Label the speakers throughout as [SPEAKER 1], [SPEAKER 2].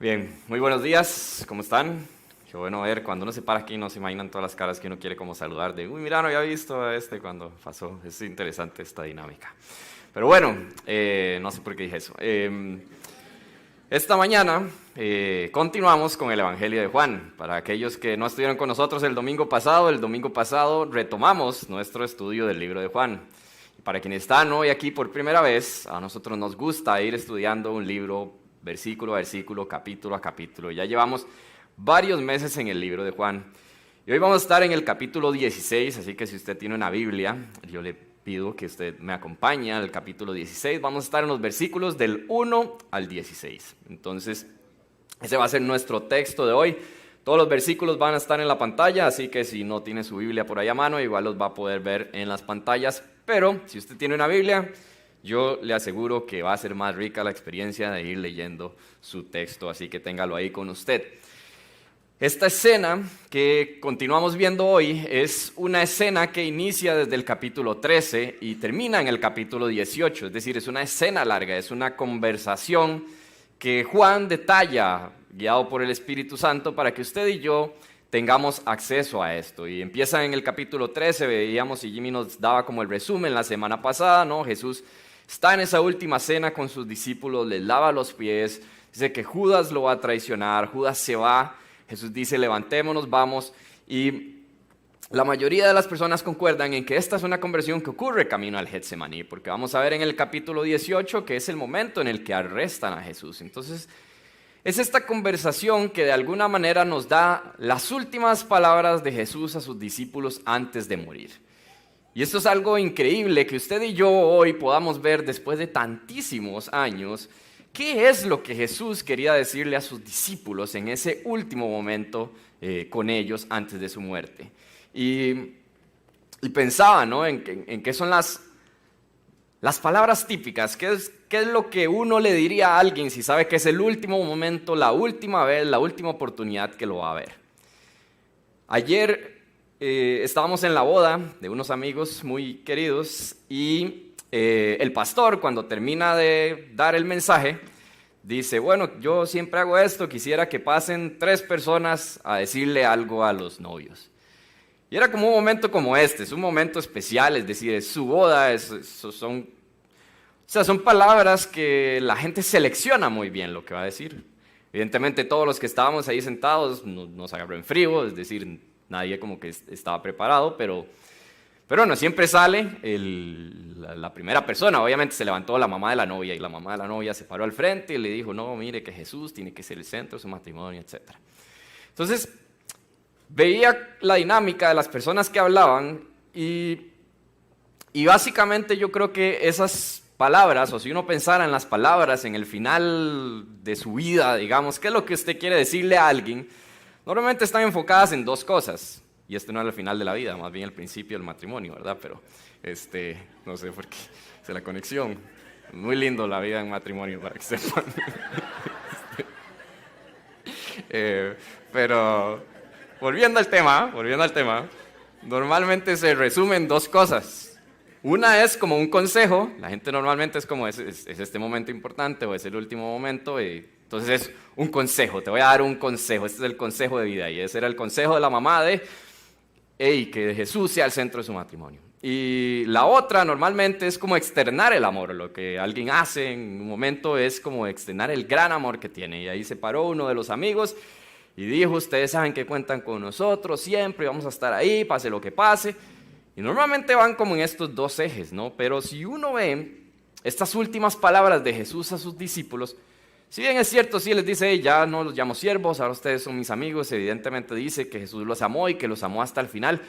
[SPEAKER 1] Bien, muy buenos días, ¿cómo están? Qué bueno ver, cuando uno se para aquí no se imaginan todas las caras que uno quiere como saludar de, uy, mira, no había visto a este cuando pasó. Es interesante esta dinámica. Pero bueno, no sé por qué dije eso. Esta mañana continuamos con el Evangelio de Juan. Para aquellos que no estuvieron con nosotros el domingo pasado retomamos nuestro estudio del libro de Juan. Para quienes están hoy aquí por primera vez, a nosotros nos gusta ir estudiando un libro versículo a versículo, capítulo a capítulo. Ya llevamos varios meses en el libro de Juan. Y hoy vamos a estar en el capítulo 16, así que si usted tiene una Biblia, yo le pido que usted me acompañe al capítulo 16. Vamos a estar en los versículos del 1 al 16. Entonces, ese va a ser nuestro texto de hoy. Todos los versículos van a estar en la pantalla, así que si no tiene su Biblia por ahí a mano, igual los va a poder ver en las pantallas. Pero si usted tiene una Biblia, yo le aseguro que va a ser más rica la experiencia de ir leyendo su texto, así que téngalo ahí con usted. Esta escena que continuamos viendo hoy es una escena que inicia desde el capítulo 13 y termina en el capítulo 18, es decir, es una escena larga, es una conversación que Juan detalla, guiado por el Espíritu Santo, para que usted y yo tengamos acceso a esto. Y empieza en el capítulo 13, veíamos y Jimmy nos daba como el resumen la semana pasada, ¿no? Jesús está en esa última cena con sus discípulos, les lava los pies, dice que Judas lo va a traicionar, Judas se va, Jesús dice levantémonos, vamos, y la mayoría de las personas concuerdan en que esta es una conversión que ocurre camino al Getsemaní, porque vamos a ver en el capítulo 18 que es el momento en el que arrestan a Jesús. Entonces, es esta conversación que de alguna manera nos da las últimas palabras de Jesús a sus discípulos antes de morir. Y esto es algo increíble que usted y yo hoy podamos ver después de tantísimos años. ¿Qué es lo que Jesús quería decirle a sus discípulos en ese último momento con ellos antes de su muerte? Y pensaba, ¿no? en qué son las palabras típicas. ¿Qué es lo que uno le diría a alguien si sabe que es el último momento, la última vez, la última oportunidad que lo va a ver? Ayer estábamos en la boda de unos amigos muy queridos y el pastor, cuando termina de dar el mensaje, dice, bueno, yo siempre hago esto, quisiera que pasen 3 personas a decirle algo a los novios. Y era como un momento como este, es un momento especial, es decir, es su boda, son palabras que la gente selecciona muy bien lo que va a decir. Evidentemente todos los que estábamos ahí sentados nos agarró en frío, es decir, nadie como que estaba preparado, pero no, siempre sale la primera persona. Obviamente se levantó la mamá de la novia y la mamá de la novia se paró al frente y le dijo, no, mire que Jesús tiene que ser el centro de su matrimonio, etc. Entonces, veía la dinámica de las personas que hablaban y básicamente yo creo que esas palabras, o si uno pensara en las palabras en el final de su vida, digamos, ¿qué es lo que usted quiere decirle a alguien? Normalmente están enfocadas en 2 cosas, y este no era el final de la vida, más bien el principio del matrimonio, ¿verdad? Pero, no sé por qué, es la conexión. Muy lindo la vida en matrimonio, para que sepan. Pero, volviendo al tema, normalmente se resumen 2 cosas. Una es como un consejo, la gente normalmente es como, es este momento importante o es el último momento, entonces es un consejo, te voy a dar un consejo, este es el consejo de vida, y ese era el consejo de la mamá de, que Jesús sea el centro de su matrimonio. Y la otra normalmente es como externar el amor, lo que alguien hace en un momento es como externar el gran amor que tiene, y ahí se paró uno de los amigos y dijo, ustedes saben que cuentan con nosotros siempre, vamos a estar ahí, pase lo que pase. Y normalmente van como en estos 2 ejes, ¿no? Pero si uno ve estas últimas palabras de Jesús a sus discípulos, si bien es cierto, sí les dice, hey, ya no los llamo siervos, ahora ustedes son mis amigos, evidentemente dice que Jesús los amó y que los amó hasta el final,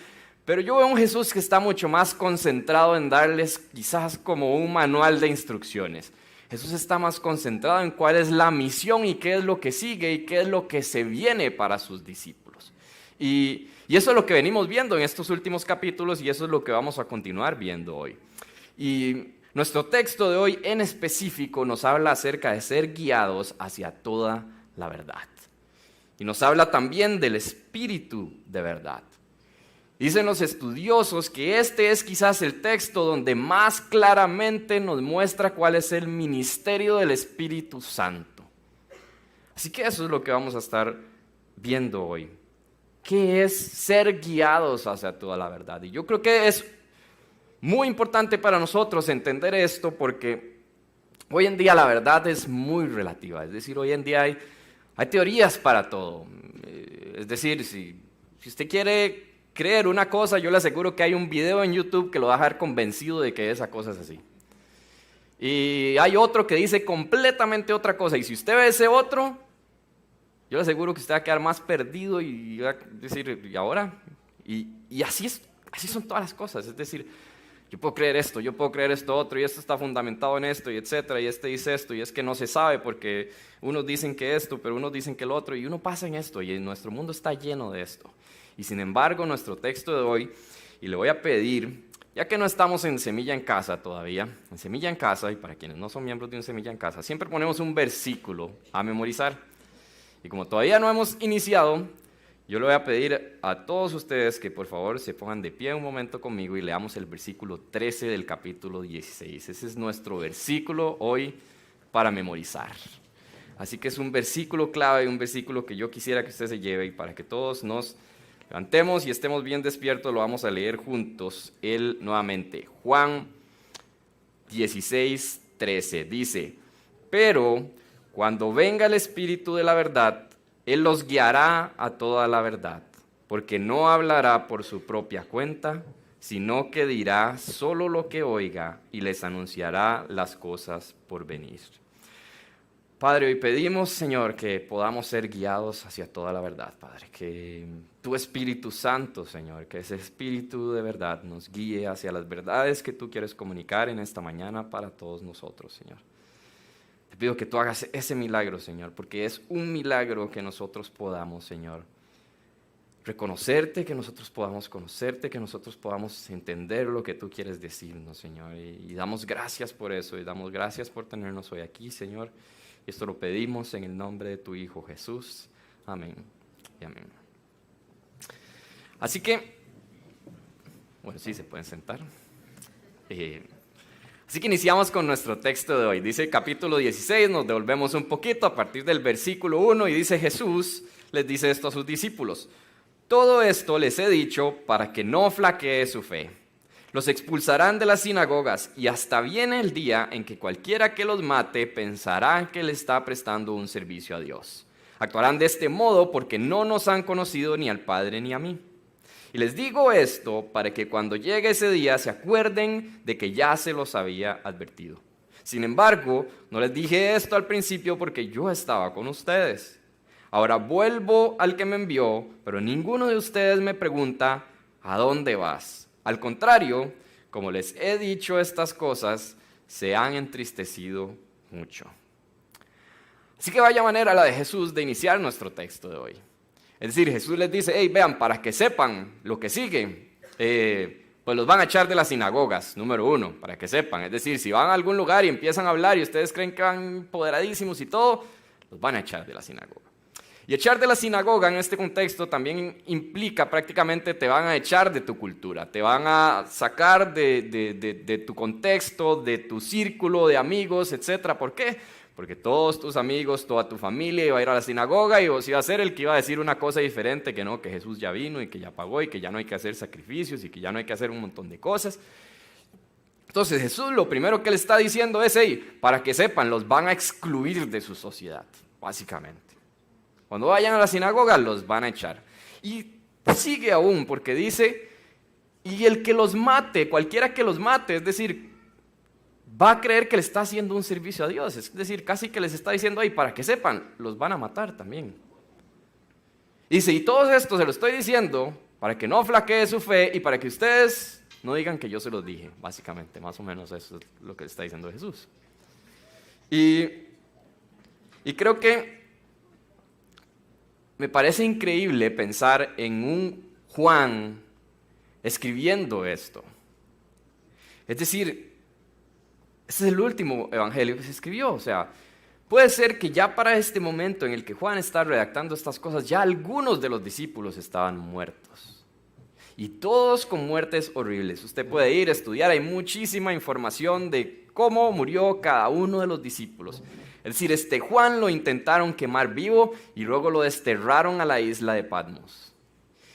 [SPEAKER 1] pero yo veo un Jesús que está mucho más concentrado en darles quizás como un manual de instrucciones. Jesús está más concentrado en cuál es la misión y qué es lo que sigue y qué es lo que se viene para sus discípulos. Y eso es lo que venimos viendo en estos últimos capítulos y eso es lo que vamos a continuar viendo hoy. Y nuestro texto de hoy en específico nos habla acerca de ser guiados hacia toda la verdad. Y nos habla también del espíritu de verdad. Dicen los estudiosos que este es quizás el texto donde más claramente nos muestra cuál es el ministerio del Espíritu Santo. Así que eso es lo que vamos a estar viendo hoy. ¿Qué es ser guiados hacia toda la verdad? Y yo creo que es muy importante para nosotros entender esto porque hoy en día la verdad es muy relativa. Es decir, hoy en día hay teorías para todo. Es decir, si usted quiere creer una cosa, yo le aseguro que hay un video en YouTube que lo va a dejar convencido de que esa cosa es así. Y hay otro que dice completamente otra cosa. Y si usted ve ese otro, yo le aseguro que usted va a quedar más perdido y va a decir, ¿y ahora? Y así son todas las cosas. Es decir, yo puedo creer esto, yo puedo creer esto otro, y esto está fundamentado en esto, y etcétera, y este dice esto, y es que no se sabe porque unos dicen que esto, pero unos dicen que el otro, y uno pasa en esto, y nuestro mundo está lleno de esto. Y sin embargo, nuestro texto de hoy, y le voy a pedir, ya que no estamos en Semilla en Casa todavía, en Semilla en Casa, y para quienes no son miembros de un Semilla en Casa, siempre ponemos un versículo a memorizar. Y como todavía no hemos iniciado, yo le voy a pedir a todos ustedes que por favor se pongan de pie un momento conmigo y leamos el versículo 13 del capítulo 16. Ese es nuestro versículo hoy para memorizar. Así que es un versículo clave, un versículo que yo quisiera que usted se lleve, y para que todos nos levantemos y estemos bien despiertos, lo vamos a leer juntos él nuevamente. Juan 16, 13 dice: pero cuando venga el Espíritu de la verdad, Él los guiará a toda la verdad, porque no hablará por su propia cuenta, sino que dirá solo lo que oiga y les anunciará las cosas por venir. Padre, hoy pedimos, Señor, que podamos ser guiados hacia toda la verdad, Padre, que tu Espíritu Santo, Señor, que ese Espíritu de verdad nos guíe hacia las verdades que tú quieres comunicar en esta mañana para todos nosotros, Señor. Te pido que tú hagas ese milagro, Señor, porque es un milagro que nosotros podamos, Señor, reconocerte, que nosotros podamos conocerte, que nosotros podamos entender lo que tú quieres decirnos, Señor. Y damos gracias por eso, y damos gracias por tenernos hoy aquí, Señor. Y esto lo pedimos en el nombre de tu Hijo Jesús. Amén y amén. Así que, bueno, sí, se pueden sentar. Así que iniciamos con nuestro texto de hoy. Dice el capítulo 16, nos devolvemos un poquito a partir del versículo 1 y dice: Jesús les dice esto a sus discípulos: todo esto les he dicho para que no flaquee su fe. Los expulsarán de las sinagogas y hasta viene el día en que cualquiera que los mate pensará que le está prestando un servicio a Dios. Actuarán de este modo porque no nos han conocido ni al Padre ni a mí. Y les digo esto para que cuando llegue ese día se acuerden de que ya se los había advertido. Sin embargo, no les dije esto al principio porque yo estaba con ustedes. Ahora vuelvo al que me envió, pero ninguno de ustedes me pregunta: ¿a dónde vas? Al contrario, como les he dicho estas cosas, se han entristecido mucho. Así que vaya manera la de Jesús de iniciar nuestro texto de hoy. Es decir, Jesús les dice: hey, vean, para que sepan lo que sigue, pues los van a echar de las sinagogas, número 1, para que sepan. Es decir, si van a algún lugar y empiezan a hablar y ustedes creen que van empoderadísimos y todo, los van a echar de la sinagoga. Y echar de la sinagoga en este contexto también implica prácticamente te van a echar de tu cultura, te van a sacar de tu contexto, de tu círculo de amigos, etc. ¿Por qué? Porque todos tus amigos, toda tu familia iba a ir a la sinagoga y vos ibas a ser el que iba a decir una cosa diferente, que no, que Jesús ya vino y que ya pagó y que ya no hay que hacer sacrificios y que ya no hay que hacer un montón de cosas. Entonces Jesús lo primero que le está diciendo es: hey, para que sepan, los van a excluir de su sociedad, básicamente. Cuando vayan a la sinagoga los van a echar. Y sigue aún porque dice: y el que los mate, cualquiera que los mate, es decir, va a creer que le está haciendo un servicio a Dios. Es decir, casi que les está diciendo ahí, para que sepan, los van a matar también. Dice: y todo esto se lo estoy diciendo para que no flaquee su fe y para que ustedes no digan que yo se los dije. Básicamente, más o menos eso es lo que está diciendo Jesús. Y creo que me parece increíble pensar en un Juan escribiendo esto. Es decir, este es el último evangelio que se escribió. O sea, puede ser que ya para este momento en el que Juan está redactando estas cosas, ya algunos de los discípulos estaban muertos. Y todos con muertes horribles. Usted puede ir a estudiar, hay muchísima información de cómo murió cada uno de los discípulos. Es decir, este Juan lo intentaron quemar vivo y luego lo desterraron a la isla de Patmos.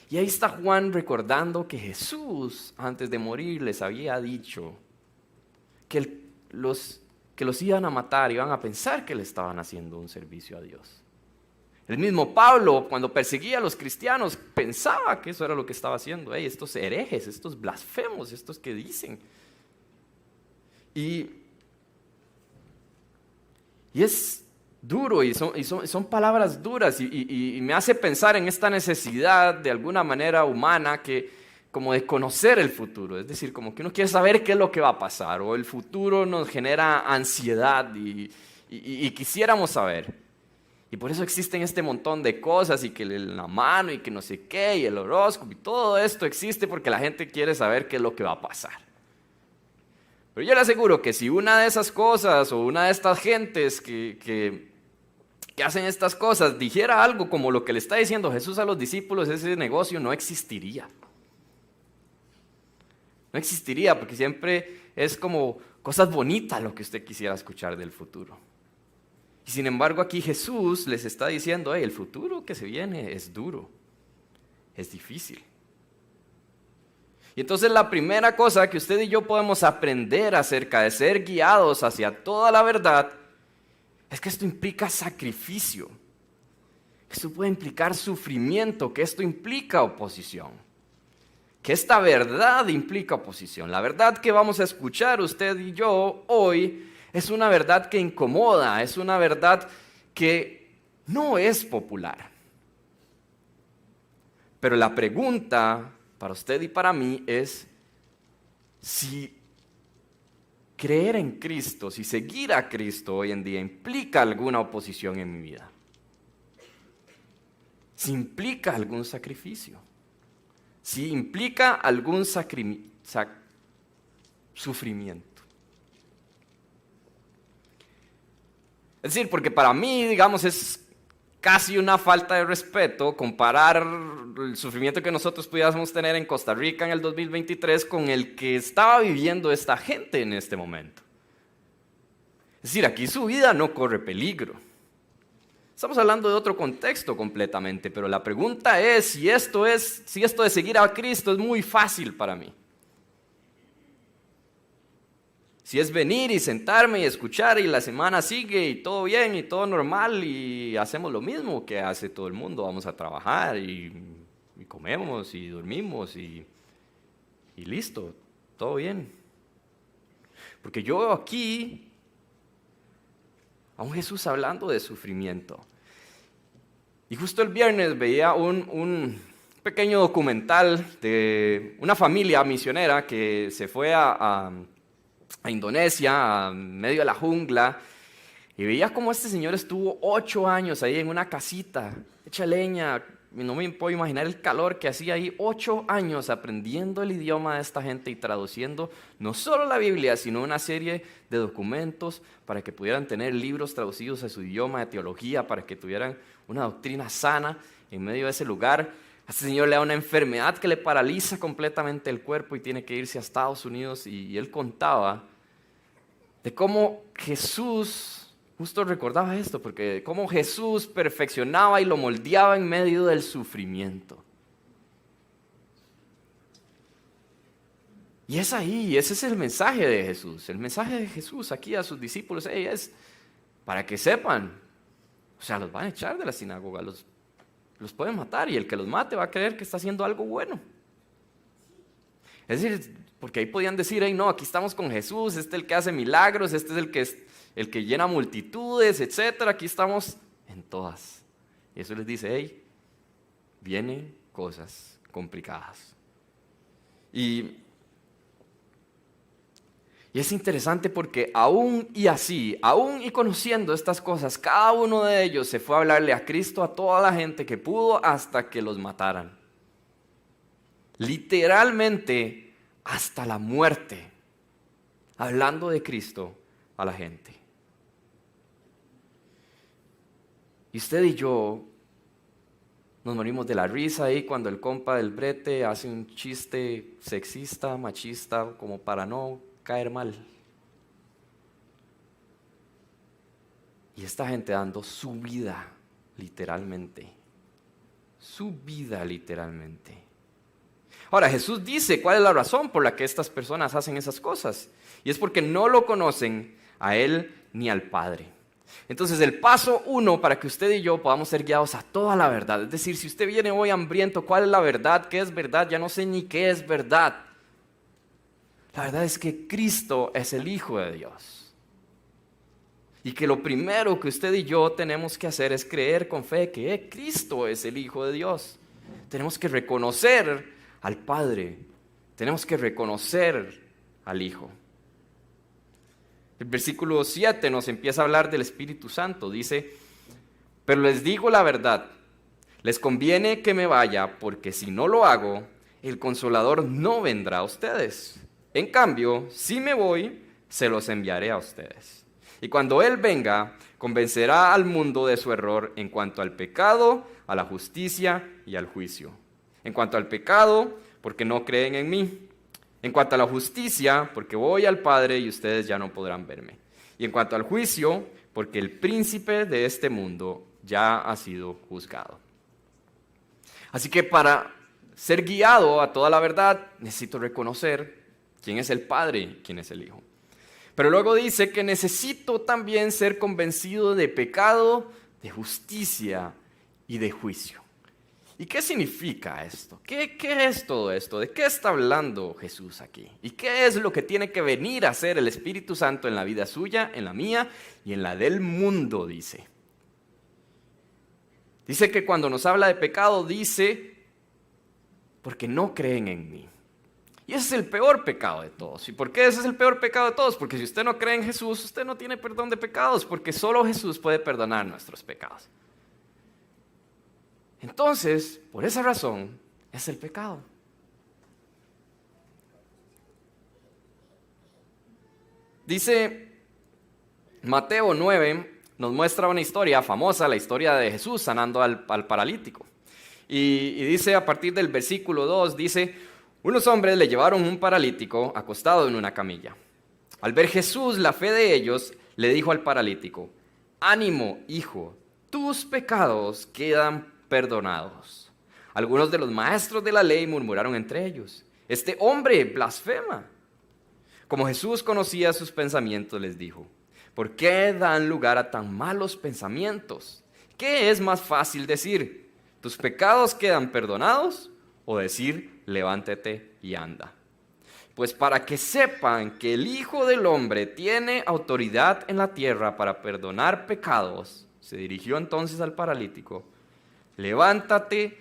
[SPEAKER 1] Y ahí está Juan recordando que Jesús, antes de morir, les había dicho que los iban a matar, iban a pensar que le estaban haciendo un servicio a Dios. El mismo Pablo, cuando perseguía a los cristianos, pensaba que eso era lo que estaba haciendo. Hey, estos herejes, estos blasfemos, estos que dicen. Y es duro y son palabras duras y me hace pensar en esta necesidad de alguna manera humana como de conocer el futuro. Es decir, como que uno quiere saber qué es lo que va a pasar o el futuro nos genera ansiedad y quisiéramos saber. Y por eso existen este montón de cosas y que la mano y que no sé qué y el horóscopo y todo esto existe porque la gente quiere saber qué es lo que va a pasar. Pero yo le aseguro que si una de esas cosas o una de estas gentes que hacen estas cosas dijera algo como lo que le está diciendo Jesús a los discípulos, ese negocio no existiría. No existiría porque siempre es como cosas bonitas lo que usted quisiera escuchar del futuro. Y sin embargo aquí Jesús les está diciendo, el futuro que se viene es duro, es difícil. Y entonces la primera cosa que usted y yo podemos aprender acerca de ser guiados hacia toda la verdad es que esto implica sacrificio, que esto puede implicar sufrimiento, que esto implica oposición, que esta verdad implica oposición. La verdad que vamos a escuchar usted y yo hoy es una verdad que incomoda, es una verdad que no es popular. Pero la pregunta para usted y para mí es si creer en Cristo, si seguir a Cristo hoy en día implica alguna oposición en mi vida. Si implica algún sacrificio. Si implica algún sufrimiento. Es decir, porque para mí, digamos, es casi una falta de respeto comparar el sufrimiento que nosotros pudiéramos tener en Costa Rica en el 2023 con el que estaba viviendo esta gente en este momento. Es decir, aquí su vida no corre peligro. Estamos hablando de otro contexto completamente, pero la pregunta es si esto de seguir a Cristo es muy fácil para mí. Si es venir y sentarme y escuchar y la semana sigue y todo bien y todo normal y hacemos lo mismo que hace todo el mundo. Vamos a trabajar y comemos y dormimos y listo, todo bien. Porque yo veo aquí a un Jesús hablando de sufrimiento. Y justo el viernes veía un pequeño documental de una familia misionera que se fue a Indonesia, a medio de la jungla, y veía cómo este señor estuvo 8 años ahí en una casita, hecha leña, y no me puedo imaginar el calor que hacía ahí, 8 años aprendiendo el idioma de esta gente y traduciendo no solo la Biblia, sino una serie de documentos para que pudieran tener libros traducidos a su idioma de teología, para que tuvieran una doctrina sana en medio de ese lugar. A este señor le da una enfermedad que le paraliza completamente el cuerpo y tiene que irse a Estados Unidos. Y él contaba de cómo Jesús, justo recordaba esto, porque cómo Jesús perfeccionaba y lo moldeaba en medio del sufrimiento. Y es ahí, ese es el mensaje de Jesús. El mensaje de Jesús aquí a sus discípulos es para que sepan, o sea, los van a echar de la sinagoga, los pueden matar y el que los mate va a creer que está haciendo algo bueno. Es decir, porque ahí podían decir, no, aquí estamos con Jesús, este es el que hace milagros, este es el que llena multitudes, etcétera. Aquí estamos en todas. Y eso les dice, vienen cosas complicadas. Y es interesante porque aún y conociendo estas cosas, cada uno de ellos se fue a hablarle a Cristo a toda la gente que pudo hasta que los mataran. Literalmente hasta la muerte, hablando de Cristo a la gente. Y usted y yo nos morimos de la risa ahí cuando el compa del brete hace un chiste sexista, machista, como para no caer mal. Y esta gente dando su vida, literalmente. Su vida, literalmente. Ahora, Jesús dice cuál es la razón por la que estas personas hacen esas cosas. Y es porque no lo conocen a Él ni al Padre. Entonces, el paso 1 para que usted y yo podamos ser guiados a toda la verdad. Es decir, si usted viene hoy hambriento, ¿cuál es la verdad? ¿Qué es verdad? Ya no sé ni qué es verdad. La verdad es que Cristo es el Hijo de Dios. Y que lo primero que usted y yo tenemos que hacer es creer con fe que Cristo es el Hijo de Dios. Tenemos que reconocer al Padre. Tenemos que reconocer al Hijo. El versículo 7 nos empieza a hablar del Espíritu Santo. Dice, pero les digo la verdad, les conviene que me vaya, porque si no lo hago, el Consolador no vendrá a ustedes. En cambio, si me voy, se los enviaré a ustedes. Y cuando Él venga, convencerá al mundo de su error en cuanto al pecado, a la justicia y al juicio. En cuanto al pecado, porque no creen en mí. En cuanto a la justicia, porque voy al Padre y ustedes ya no podrán verme. Y en cuanto al juicio, porque el príncipe de este mundo ya ha sido juzgado. Así que para ser guiado a toda la verdad, necesito reconocer quién es el Padre y quién es el Hijo. Pero luego dice que necesito también ser convencido de pecado, de justicia y de juicio. ¿Y qué significa esto? ¿Qué es todo esto? ¿De qué está hablando Jesús aquí? ¿Y qué es lo que tiene que venir a hacer el Espíritu Santo en la vida suya, en la mía y en la del mundo? Dice que cuando nos habla de pecado, dice, porque no creen en mí. Y ese es el peor pecado de todos. ¿Y por qué ese es el peor pecado de todos? Porque si usted no cree en Jesús, usted no tiene perdón de pecados, porque solo Jesús puede perdonar nuestros pecados. Entonces, por esa razón, es el pecado. Dice Mateo 9, nos muestra una historia famosa, la historia de Jesús sanando al paralítico. Y dice a partir del versículo 2, dice, unos hombres le llevaron un paralítico acostado en una camilla. Al ver Jesús la fe de ellos, le dijo al paralítico, ánimo, hijo, tus pecados quedan perdonados. Algunos de los maestros de la ley murmuraron entre ellos, este hombre blasfema. Como Jesús conocía sus pensamientos, les dijo, ¿por qué dan lugar a tan malos pensamientos? ¿Qué es más fácil decir, tus pecados quedan perdonados? O decir, levántate y anda. Pues para que sepan que el Hijo del Hombre tiene autoridad en la tierra para perdonar pecados, se dirigió entonces al paralítico, levántate,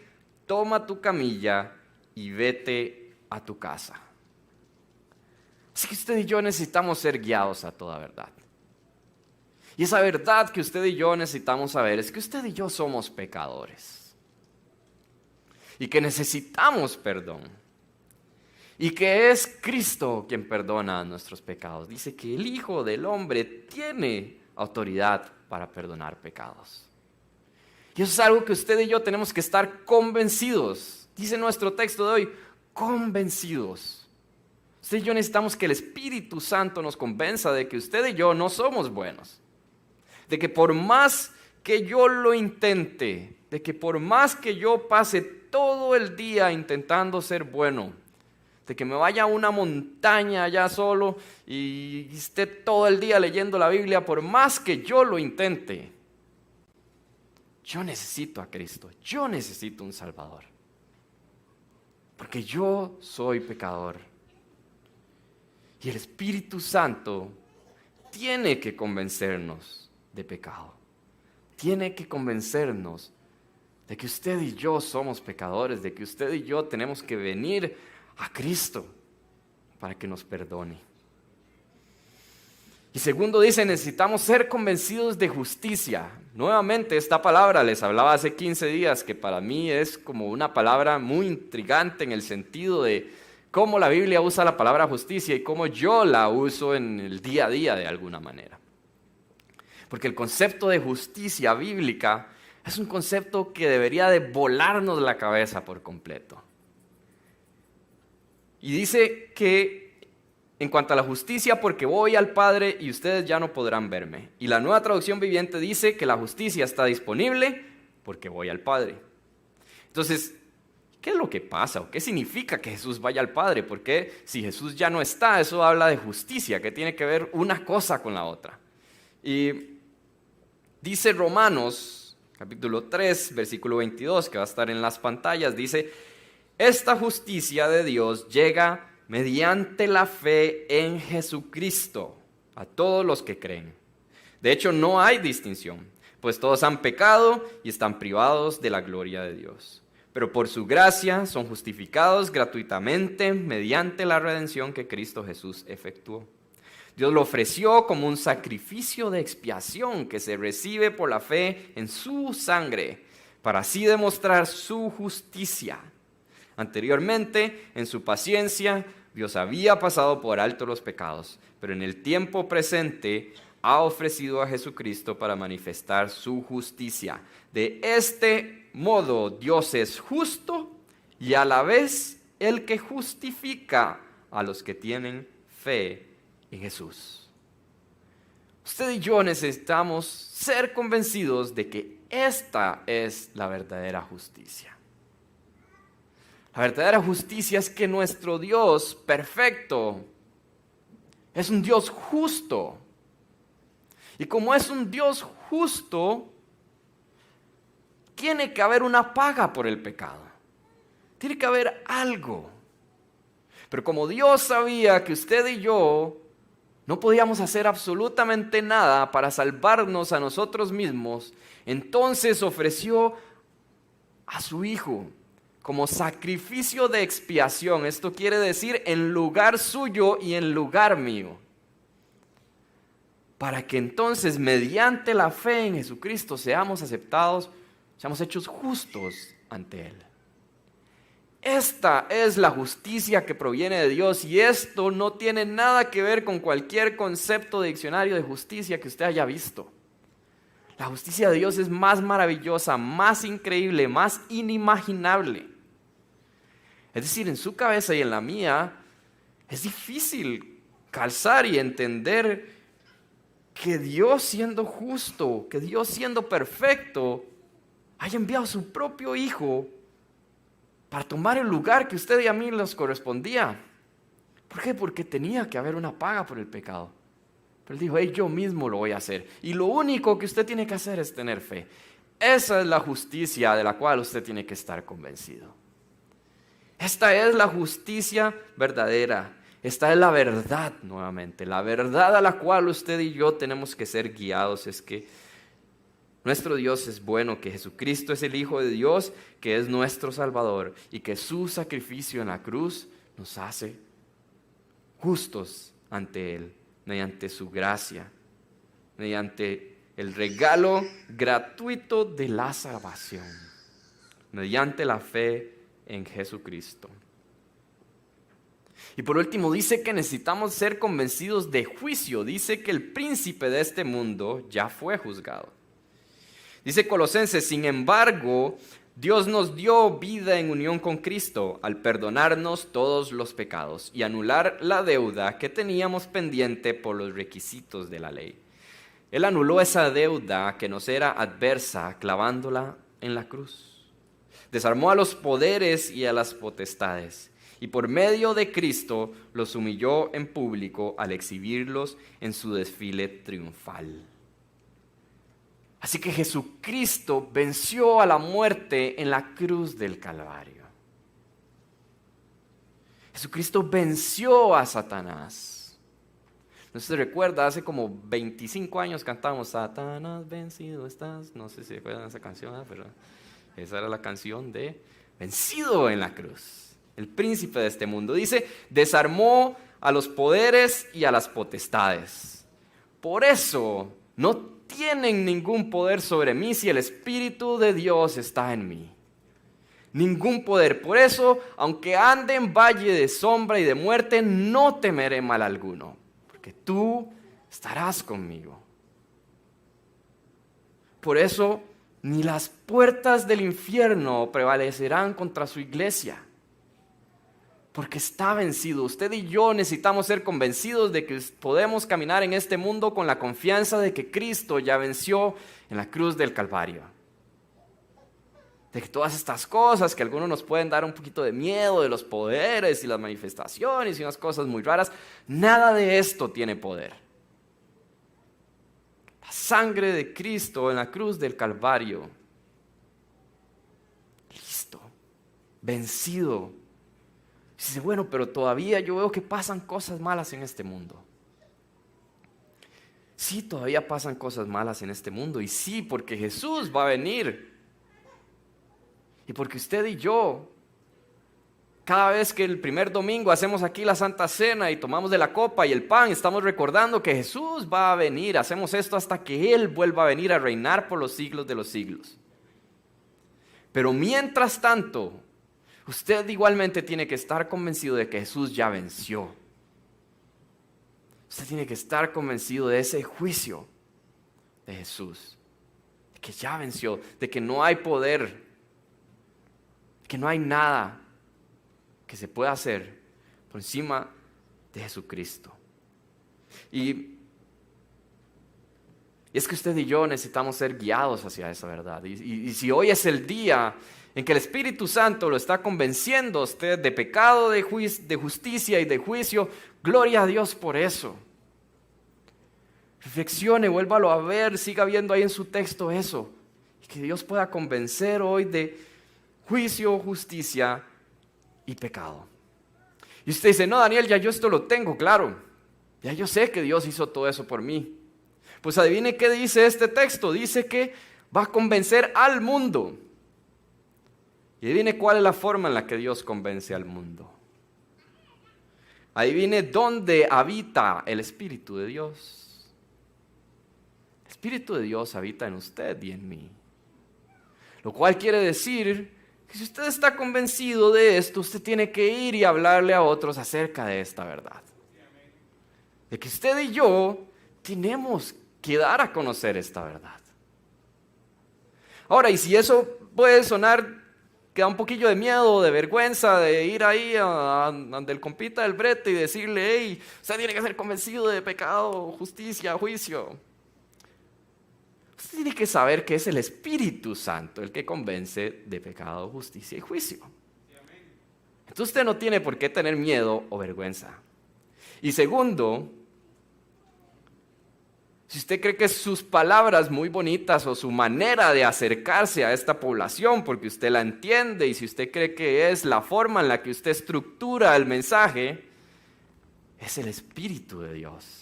[SPEAKER 1] toma tu camilla y vete a tu casa. Así que usted y yo necesitamos ser guiados a toda verdad. Y esa verdad que usted y yo necesitamos saber es que usted y yo somos pecadores. Y que necesitamos perdón. Y que es Cristo quien perdona nuestros pecados. Dice que el Hijo del Hombre tiene autoridad para perdonar pecados. Y eso es algo que usted y yo tenemos que estar convencidos. Dice nuestro texto de hoy, convencidos. Usted y yo necesitamos que el Espíritu Santo nos convenza de que usted y yo no somos buenos. De que por más que yo lo intente, de que por más que yo pase todo el día intentando ser bueno, de que me vaya a una montaña allá solo y esté todo el día leyendo la Biblia, por más que yo lo intente, yo necesito a Cristo, yo necesito un Salvador, porque yo soy pecador. Y el Espíritu Santo tiene que convencernos de pecado, tiene que convencernos de que usted y yo somos pecadores, de que usted y yo tenemos que venir a Cristo para que nos perdone. Y segundo dice, necesitamos ser convencidos de justicia. Nuevamente esta palabra les hablaba hace 15 días, que para mí es como una palabra muy intrigante en el sentido de cómo la Biblia usa la palabra justicia y cómo yo la uso en el día a día de alguna manera. Porque el concepto de justicia bíblica es un concepto que debería de volarnos la cabeza por completo. Y dice que en cuanto a la justicia, porque voy al Padre y ustedes ya no podrán verme. Y la Nueva Traducción Viviente dice que la justicia está disponible porque voy al Padre. Entonces, ¿qué es lo que pasa? ¿O qué significa que Jesús vaya al Padre? Porque si Jesús ya no está, eso habla de justicia, que tiene que ver una cosa con la otra. Y dice Romanos, capítulo 3, versículo 22, que va a estar en las pantallas, dice: esta justicia de Dios llega mediante la fe en Jesucristo a todos los que creen. De hecho, no hay distinción, pues todos han pecado y están privados de la gloria de Dios. Pero por su gracia son justificados gratuitamente mediante la redención que Cristo Jesús efectuó. Dios lo ofreció como un sacrificio de expiación que se recibe por la fe en su sangre, para así demostrar su justicia. Anteriormente, en su paciencia, Dios había pasado por alto los pecados, pero en el tiempo presente ha ofrecido a Jesucristo para manifestar su justicia. De este modo, Dios es justo y a la vez el que justifica a los que tienen fe en Jesús. Usted y yo necesitamos ser convencidos de que esta es la verdadera justicia. La verdadera justicia es que nuestro Dios perfecto es un Dios justo. Y como es un Dios justo, tiene que haber una paga por el pecado. Tiene que haber algo. Pero como Dios sabía que usted y yo no podíamos hacer absolutamente nada para salvarnos a nosotros mismos, entonces ofreció a su Hijo como sacrificio de expiación. Esto quiere decir en lugar suyo y en lugar mío. Para que entonces mediante la fe en Jesucristo seamos aceptados, seamos hechos justos ante Él. Esta es la justicia que proviene de Dios y esto no tiene nada que ver con cualquier concepto de diccionario de justicia que usted haya visto. La justicia de Dios es más maravillosa, más increíble, más inimaginable. Es decir, en su cabeza y en la mía es difícil calzar y entender que Dios siendo justo, que Dios siendo perfecto, haya enviado a su propio Hijo para tomar el lugar que a usted y a mí nos correspondía. ¿Por qué? Porque tenía que haber una paga por el pecado. Pero Él dijo: hey, yo mismo lo voy a hacer. Y lo único que usted tiene que hacer es tener fe. Esa es la justicia de la cual usted tiene que estar convencido. Esta es la justicia verdadera. Esta es la verdad nuevamente. La verdad a la cual usted y yo tenemos que ser guiados es que nuestro Dios es bueno, que Jesucristo es el Hijo de Dios, que es nuestro Salvador y que su sacrificio en la cruz nos hace justos ante Él, mediante su gracia, mediante el regalo gratuito de la salvación, mediante la fe en Jesucristo. Y por último dice que necesitamos ser convencidos de juicio. Dice que el príncipe de este mundo ya fue juzgado. Dice Colosenses: sin embargo, Dios nos dio vida en unión con Cristo al perdonarnos todos los pecados y anular la deuda que teníamos pendiente por los requisitos de la ley. Él anuló esa deuda que nos era adversa clavándola en la cruz. Desarmó a los poderes y a las potestades, y por medio de Cristo los humilló en público al exhibirlos en su desfile triunfal. Así que Jesucristo venció a la muerte en la cruz del Calvario. Jesucristo venció a Satanás. No sé si recuerda, hace como 25 años cantábamos: Satanás vencido estás. No sé si recuerdan esa canción, pero esa era la canción de vencido en la cruz. El príncipe de este mundo. Dice: desarmó a los poderes y a las potestades. Por eso no tienen ningún poder sobre mí si el Espíritu de Dios está en mí. Ningún poder. Por eso, aunque ande en valle de sombra y de muerte, no temeré mal alguno, porque tú estarás conmigo. Por eso, ni las puertas del infierno prevalecerán contra su iglesia. porque está vencido. Usted y yo necesitamos ser convencidos de que podemos caminar en este mundo con la confianza de que Cristo ya venció en la cruz del Calvario. De que todas estas cosas que a algunos nos pueden dar un poquito de miedo, de los poderes y las manifestaciones y unas cosas muy raras, nada de esto tiene poder. La sangre de Cristo en la cruz del Calvario, listo, vencido. Dice, bueno, pero todavía yo veo que pasan cosas malas en este mundo. Sí, todavía pasan cosas malas en este mundo. Y sí, porque Jesús va a venir. Y porque usted y yo, cada vez que el primer domingo hacemos aquí la Santa Cena y tomamos de la copa y el pan, estamos recordando que Jesús va a venir. Hacemos esto hasta que Él vuelva a venir a reinar por los siglos de los siglos. Pero mientras tanto, usted igualmente tiene que estar convencido de que Jesús ya venció. Usted tiene que estar convencido de ese juicio de Jesús. De que ya venció, de que no hay poder, que no hay nada que se pueda hacer por encima de Jesucristo. Y es que usted y yo necesitamos ser guiados hacia esa verdad. Y si hoy es el día en que el Espíritu Santo lo está convenciendo a usted de pecado, de justicia y de juicio, gloria a Dios por eso. Reflexione, vuélvalo a ver, siga viendo ahí en su texto eso. Y que Dios pueda convencer hoy de juicio, justicia y pecado. Y usted dice, no, Daniel, ya yo esto lo tengo, claro. Ya yo sé que Dios hizo todo eso por mí. Pues adivine qué dice este texto. Dice que va a convencer al mundo. Y adivine cuál es la forma en la que Dios convence al mundo. Adivine dónde habita el Espíritu de Dios. El Espíritu de Dios habita en usted y en mí. Lo cual quiere decir que si usted está convencido de esto, usted tiene que ir y hablarle a otros acerca de esta verdad. De que usted y yo tenemos que dar a conocer esta verdad. Ahora, y si eso puede sonar que da un poquillo de miedo, de vergüenza, de ir ahí ante el compita del brete y decirle, hey, usted tiene que ser convencido de pecado, justicia, juicio. Usted tiene que saber que es el Espíritu Santo el que convence de pecado, justicia y juicio. Entonces usted no tiene por qué tener miedo o vergüenza. Y segundo, si usted cree que sus palabras muy bonitas o su manera de acercarse a esta población, porque usted la entiende, y si usted cree que es la forma en la que usted estructura el mensaje, es el Espíritu de Dios.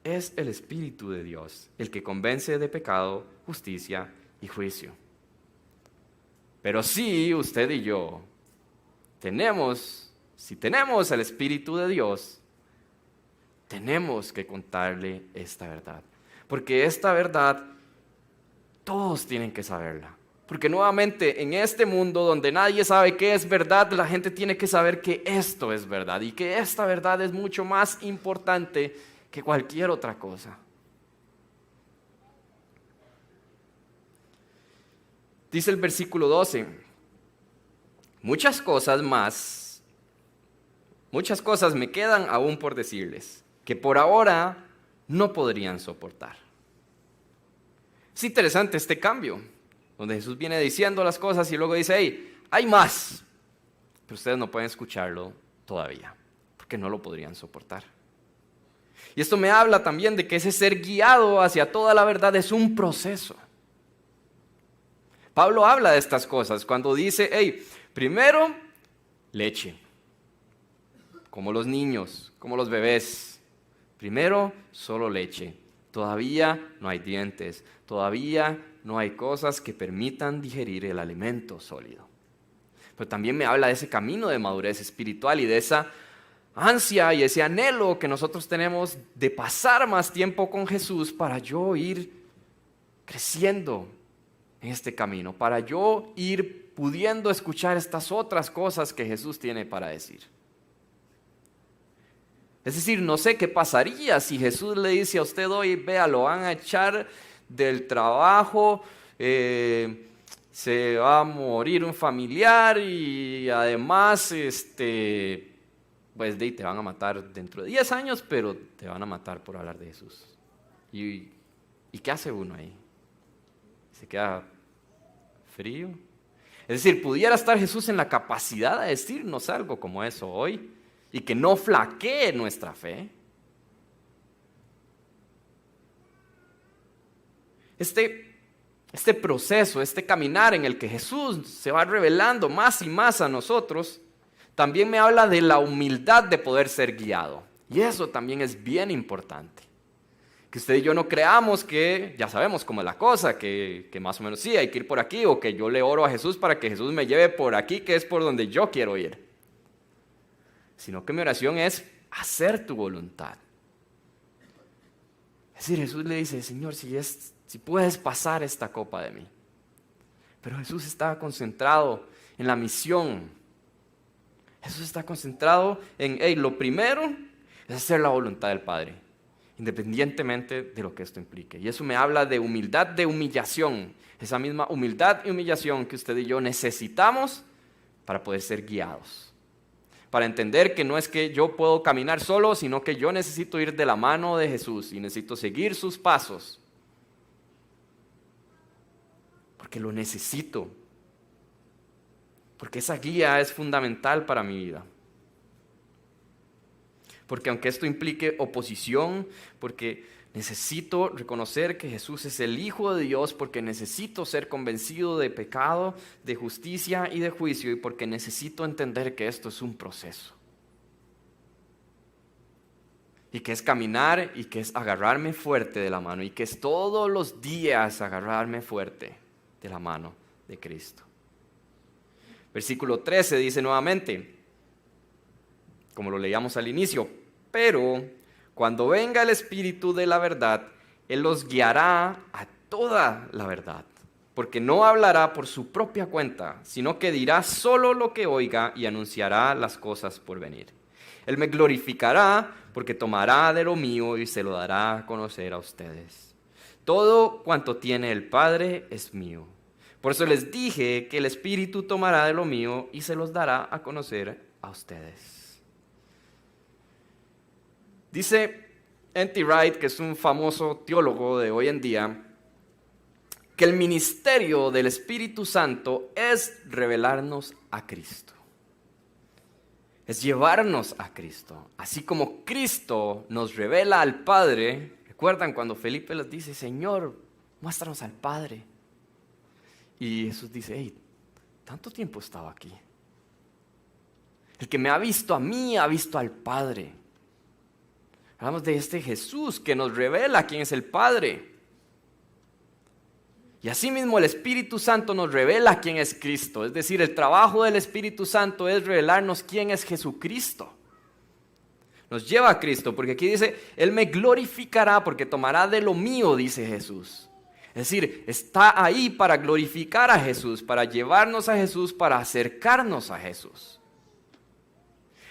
[SPEAKER 1] Es el Espíritu de Dios el que convence de pecado, justicia y juicio. Pero sí, usted y yo si tenemos el Espíritu de Dios, tenemos que contarle esta verdad. Porque esta verdad, todos tienen que saberla. Porque nuevamente, en este mundo donde nadie sabe qué es verdad, la gente tiene que saber que esto es verdad. Y que esta verdad es mucho más importante que cualquier otra cosa. Dice el versículo 12, muchas cosas me quedan aún por decirles, que por ahora no podrían soportar. Es interesante este cambio, donde Jesús viene diciendo las cosas y luego dice, hey, hay más, pero ustedes no pueden escucharlo todavía, porque no lo podrían soportar. Y esto me habla también de que ese ser guiado hacia toda la verdad es un proceso. Pablo habla de estas cosas cuando dice, hey, primero, leche, como los niños, como los bebés. Primero, solo leche. Todavía no hay dientes, todavía no hay cosas que permitan digerir el alimento sólido. Pero también me habla de ese camino de madurez espiritual y de esa ansia y ese anhelo que nosotros tenemos de pasar más tiempo con Jesús para yo ir creciendo en este camino, para yo ir pudiendo escuchar estas otras cosas que Jesús tiene para decir. Es decir, no sé qué pasaría si Jesús le dice a usted hoy, vea, lo van a echar del trabajo, se va a morir un familiar y además, pues te van a matar dentro de 10 años, pero te van a matar por hablar de Jesús. ¿Y qué hace uno ahí? ¿Se queda frío? Es decir, ¿pudiera estar Jesús en la capacidad de decirnos algo como eso hoy y que no flaquee nuestra fe? Este proceso, este caminar en el que Jesús se va revelando más y más a nosotros, también me habla de la humildad de poder ser guiado. Y eso también es bien importante. Que usted y yo no creamos que ya sabemos cómo es la cosa, que más o menos sí, hay que ir por aquí, o que yo le oro a Jesús para que Jesús me lleve por aquí, que es por donde yo quiero ir. Sino que mi oración es hacer tu voluntad. Es decir, Jesús le dice, Señor, si puedes pasar esta copa de mí. Pero Jesús estaba concentrado en la misión. Jesús está concentrado en, lo primero es hacer la voluntad del Padre, independientemente de lo que esto implique. Y eso me habla de humildad, de humillación. Esa misma humildad y humillación que usted y yo necesitamos para poder ser guiados. Para entender que no es que yo puedo caminar solo, sino que yo necesito ir de la mano de Jesús y necesito seguir sus pasos. Porque lo necesito. Porque esa guía es fundamental para mi vida. Porque aunque esto implique oposición, porque necesito reconocer que Jesús es el Hijo de Dios, porque necesito ser convencido de pecado, de justicia y de juicio, y porque necesito entender que esto es un proceso. Y que es caminar y que es agarrarme fuerte de la mano, y que es todos los días agarrarme fuerte de la mano de Cristo. Versículo 13 dice nuevamente, como lo leíamos al inicio, pero cuando venga el Espíritu de la verdad, Él los guiará a toda la verdad, porque no hablará por su propia cuenta, sino que dirá solo lo que oiga y anunciará las cosas por venir. Él me glorificará porque tomará de lo mío y se lo dará a conocer a ustedes. Todo cuanto tiene el Padre es mío. Por eso les dije que el Espíritu tomará de lo mío y se los dará a conocer a ustedes. Dice N.T. Wright, que es un famoso teólogo de hoy en día, que el ministerio del Espíritu Santo es revelarnos a Cristo. Es llevarnos a Cristo. Así como Cristo nos revela al Padre. ¿Recuerdan cuando Felipe les dice, Señor, muéstranos al Padre? Y Jesús dice, hey, tanto tiempo he estado aquí. El que me ha visto a mí, ha visto al Padre. Hablamos de este Jesús que nos revela quién es el Padre. Y asimismo el Espíritu Santo nos revela quién es Cristo. Es decir, el trabajo del Espíritu Santo es revelarnos quién es Jesucristo. Nos lleva a Cristo, porque aquí dice, Él me glorificará porque tomará de lo mío, dice Jesús. Es decir, está ahí para glorificar a Jesús, para llevarnos a Jesús, para acercarnos a Jesús.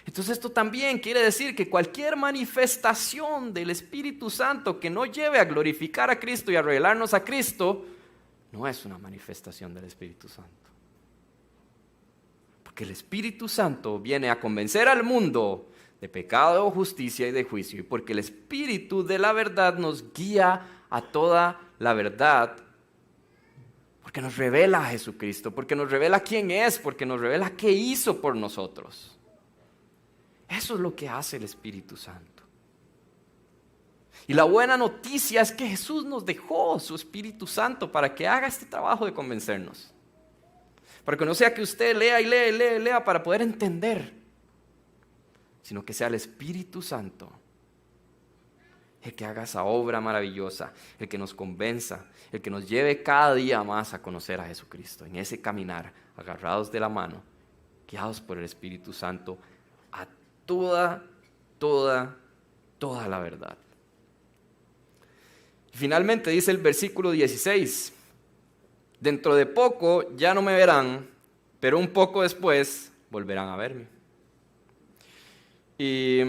[SPEAKER 1] Entonces esto también quiere decir que cualquier manifestación del Espíritu Santo que no lleve a glorificar a Cristo y a revelarnos a Cristo, no es una manifestación del Espíritu Santo. Porque el Espíritu Santo viene a convencer al mundo de pecado, justicia y de juicio. Y porque el Espíritu de la verdad nos guía a toda la verdad. Porque nos revela a Jesucristo, porque nos revela quién es, porque nos revela qué hizo por nosotros. Eso es lo que hace el Espíritu Santo. Y la buena noticia es que Jesús nos dejó su Espíritu Santo para que haga este trabajo de convencernos. Para que no sea que usted lea y lea para poder entender, sino que sea el Espíritu Santo el que haga esa obra maravillosa, el que nos convenza, el que nos lleve cada día más a conocer a Jesucristo, en ese caminar, agarrados de la mano, guiados por el Espíritu Santo, a toda la verdad. Finalmente dice el versículo 16, dentro de poco ya no me verán, pero un poco después volverán a verme. Y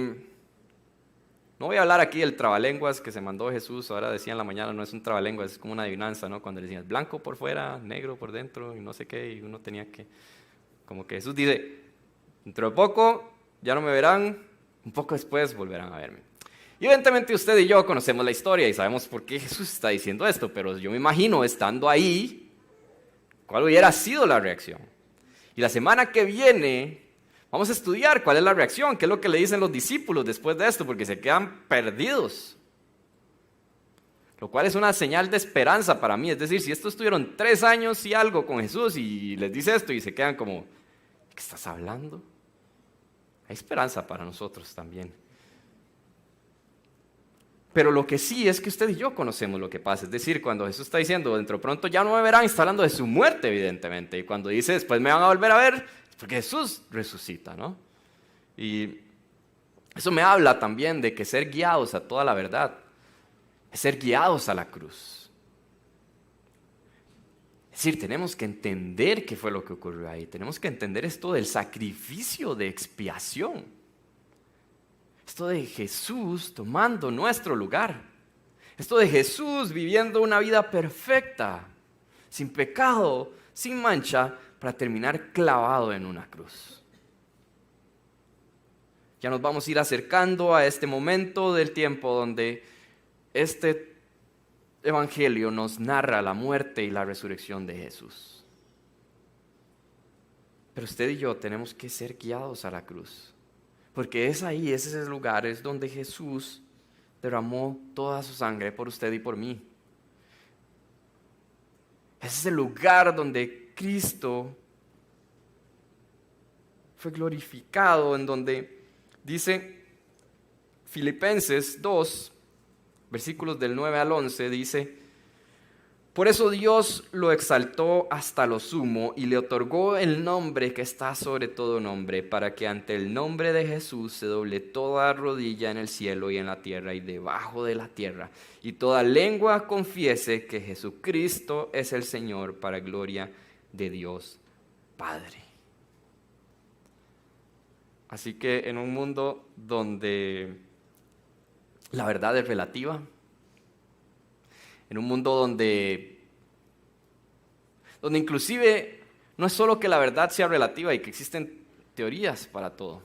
[SPEAKER 1] No voy a hablar aquí del trabalenguas que se mandó Jesús, ahora decía en la mañana, no es un trabalenguas, es como una adivinanza, ¿no? Cuando le decían blanco por fuera, negro por dentro y no sé qué, y uno tenía que, como que Jesús dice, dentro de poco ya no me verán, un poco después volverán a verme. Y evidentemente usted y yo conocemos la historia y sabemos por qué Jesús está diciendo esto, pero yo me imagino estando ahí, ¿cuál hubiera sido la reacción? Y la semana que viene vamos a estudiar cuál es la reacción, qué es lo que le dicen los discípulos después de esto, porque se quedan perdidos. Lo cual es una señal de esperanza para mí. Es decir, si estos estuvieron 3 años y algo con Jesús y les dice esto y se quedan como, ¿qué estás hablando? Hay esperanza para nosotros también. Pero lo que sí es que usted y yo conocemos lo que pasa. Es decir, cuando Jesús está diciendo, dentro de pronto ya no me verán, está hablando de su muerte, evidentemente. Y cuando dice, después me van a volver a ver, es porque Jesús resucita, ¿no? Y eso me habla también de que ser guiados a toda la verdad es ser guiados a la cruz. Es decir, tenemos que entender qué fue lo que ocurrió ahí. Tenemos que entender esto del sacrificio de expiación. Esto de Jesús tomando nuestro lugar. Esto de Jesús viviendo una vida perfecta, sin pecado, sin mancha, para terminar clavado en una cruz. Ya nos vamos a ir acercando a este momento del tiempo donde este evangelio nos narra la muerte y la resurrección de Jesús. Pero usted y yo tenemos que ser guiados a la cruz. Porque es ahí, ese es el lugar, es donde Jesús derramó toda su sangre por usted y por mí. Ese es el lugar donde Cristo fue glorificado, en donde dice Filipenses 2, versículos del 9 al 11, dice: por eso Dios lo exaltó hasta lo sumo y le otorgó el nombre que está sobre todo nombre, para que ante el nombre de Jesús se doble toda rodilla en el cielo y en la tierra y debajo de la tierra, y toda lengua confiese que Jesucristo es el Señor, para gloria de Dios Padre. Así que en un mundo donde la verdad es relativa, en un mundo donde inclusive no es solo que la verdad sea relativa y que existen teorías para todo.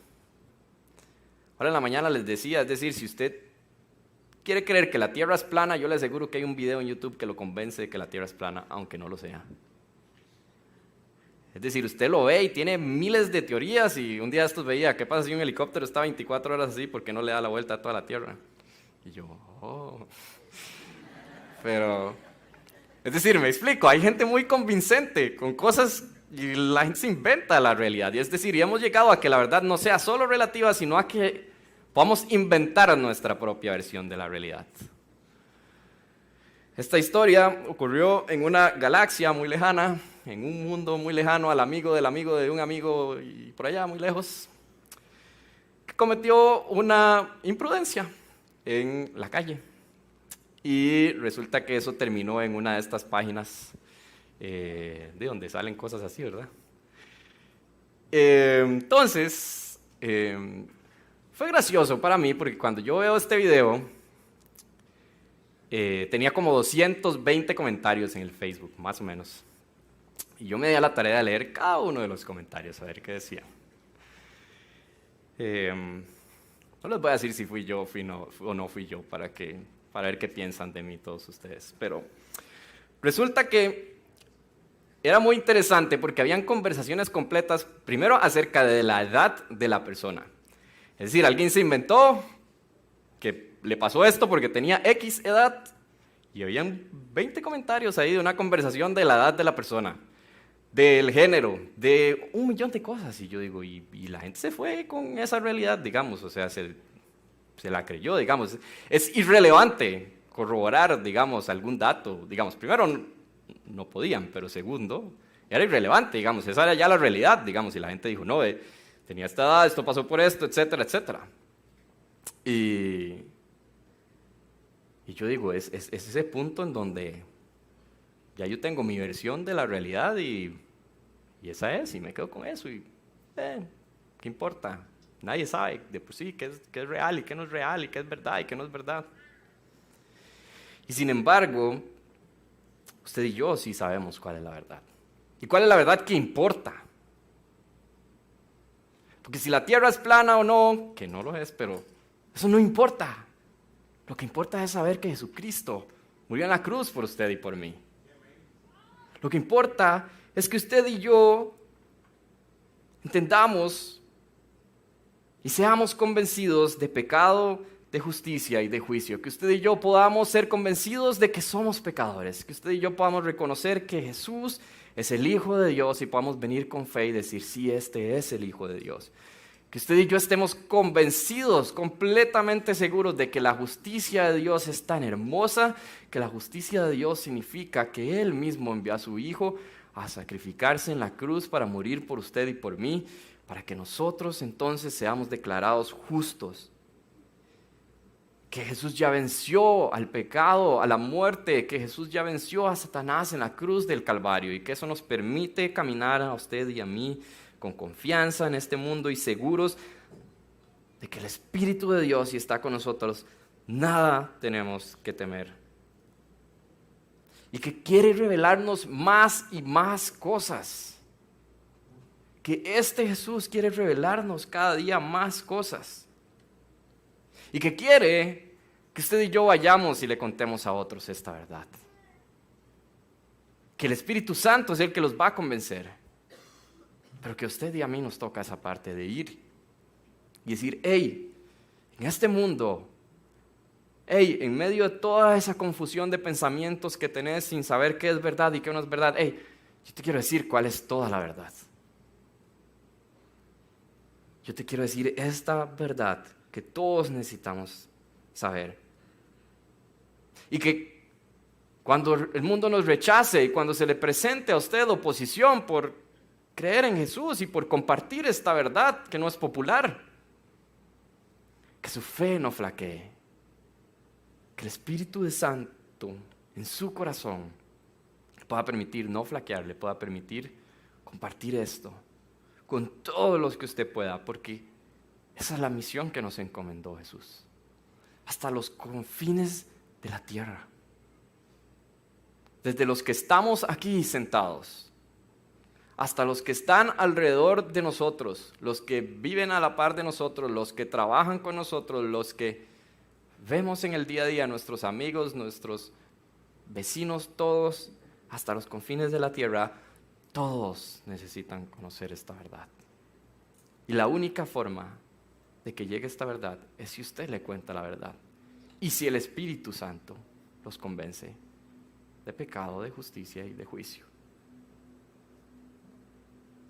[SPEAKER 1] Ahora en la mañana les decía, es decir, si usted quiere creer que la Tierra es plana, yo le aseguro que hay un video en YouTube que lo convence de que la Tierra es plana, aunque no lo sea. Es decir, usted lo ve y tiene miles de teorías, y un día de estos veía, ¿qué pasa si un helicóptero está 24 horas así? ¿Por qué no le da la vuelta a toda la Tierra? Y yo, Pero, es decir, me explico, hay gente muy convincente con cosas y la gente se inventa la realidad. Y es decir, y hemos llegado a que la verdad no sea solo relativa, sino a que podamos inventar nuestra propia versión de la realidad. Esta historia ocurrió en una galaxia muy lejana, en un mundo muy lejano, al amigo del amigo de un amigo y por allá muy lejos, que cometió una imprudencia en la calle. Y resulta que eso terminó en una de estas páginas de donde salen cosas así, ¿verdad? Entonces, fue gracioso para mí porque cuando yo veo este video, tenía como 220 comentarios en el Facebook, más o menos. Y yo me di a la tarea de leer cada uno de los comentarios, a ver qué decía. No les voy a decir si fui yo o no fui yo para ver qué piensan de mí todos ustedes. Pero resulta que era muy interesante porque habían conversaciones completas, primero acerca de la edad de la persona. Es decir, alguien se inventó que le pasó esto porque tenía X edad, y habían 20 comentarios ahí de una conversación de la edad de la persona, del género, de un millón de cosas. Y yo digo, y la gente se fue con esa realidad, digamos, o sea, se la creyó, digamos. Es irrelevante corroborar, digamos, algún dato. Digamos, primero, no podían, pero segundo, era irrelevante, digamos. Esa era ya la realidad, digamos. Y la gente dijo, no, tenía esta edad, esto pasó por esto, etcétera, etcétera. Y yo digo, es ese punto en donde ya yo tengo mi versión de la realidad y esa es, y me quedo con eso. Y, ¿qué importa? Nadie sabe de por sí qué es real y qué no es real, y qué es verdad y qué no es verdad. Y sin embargo, usted y yo sí sabemos cuál es la verdad. ¿Y cuál es la verdad que importa? Porque si la tierra es plana o no, que no lo es, pero eso no importa. Lo que importa es saber que Jesucristo murió en la cruz por usted y por mí. Lo que importa es que usted y yo entendamos y seamos convencidos de pecado, de justicia y de juicio. Que usted y yo podamos ser convencidos de que somos pecadores. Que usted y yo podamos reconocer que Jesús es el Hijo de Dios y podamos venir con fe y decir, sí, este es el Hijo de Dios. Que usted y yo estemos convencidos, completamente seguros de que la justicia de Dios es tan hermosa, que la justicia de Dios significa que Él mismo envió a su Hijo a sacrificarse en la cruz para morir por usted y por mí, para que nosotros entonces seamos declarados justos. Que Jesús ya venció al pecado, a la muerte, que Jesús ya venció a Satanás en la cruz del Calvario y que eso nos permite caminar a usted y a mí con confianza en este mundo y seguros de que el Espíritu de Dios, si está con nosotros, nada tenemos que temer. Y que quiere revelarnos más y más cosas. Que este Jesús quiere revelarnos cada día más cosas. Y que quiere que usted y yo vayamos y le contemos a otros esta verdad. Que el Espíritu Santo es el que los va a convencer. Pero que a usted y a mí nos toca esa parte de ir y decir, hey, en este mundo, hey, en medio de toda esa confusión de pensamientos que tenés sin saber qué es verdad y qué no es verdad, hey, yo te quiero decir cuál es toda la verdad. Yo te quiero decir esta verdad que todos necesitamos saber. Y que cuando el mundo nos rechace y cuando se le presente a usted oposición por creer en Jesús y por compartir esta verdad que no es popular, que su fe no flaquee, que el Espíritu Santo en su corazón le pueda permitir no flaquear, le pueda permitir compartir esto con todos los que usted pueda, porque esa es la misión que nos encomendó Jesús, hasta los confines de la tierra, desde los que estamos aquí sentados, hasta los que están alrededor de nosotros, los que viven a la par de nosotros, los que trabajan con nosotros, los que vemos en el día a día, nuestros amigos, nuestros vecinos, todos, hasta los confines de la tierra, todos necesitan conocer esta verdad. Y la única forma de que llegue esta verdad es si usted le cuenta la verdad. Y si el Espíritu Santo los convence de pecado, de justicia y de juicio.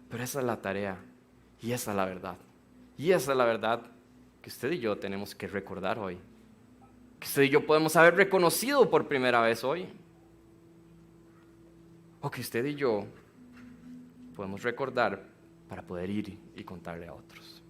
[SPEAKER 1] Pero esa es la tarea y esa es la verdad. Y esa es la verdad que usted y yo tenemos que recordar hoy. Que usted y yo podemos haber reconocido por primera vez hoy. O que usted y yo podemos recordar para poder ir y contarle a otros.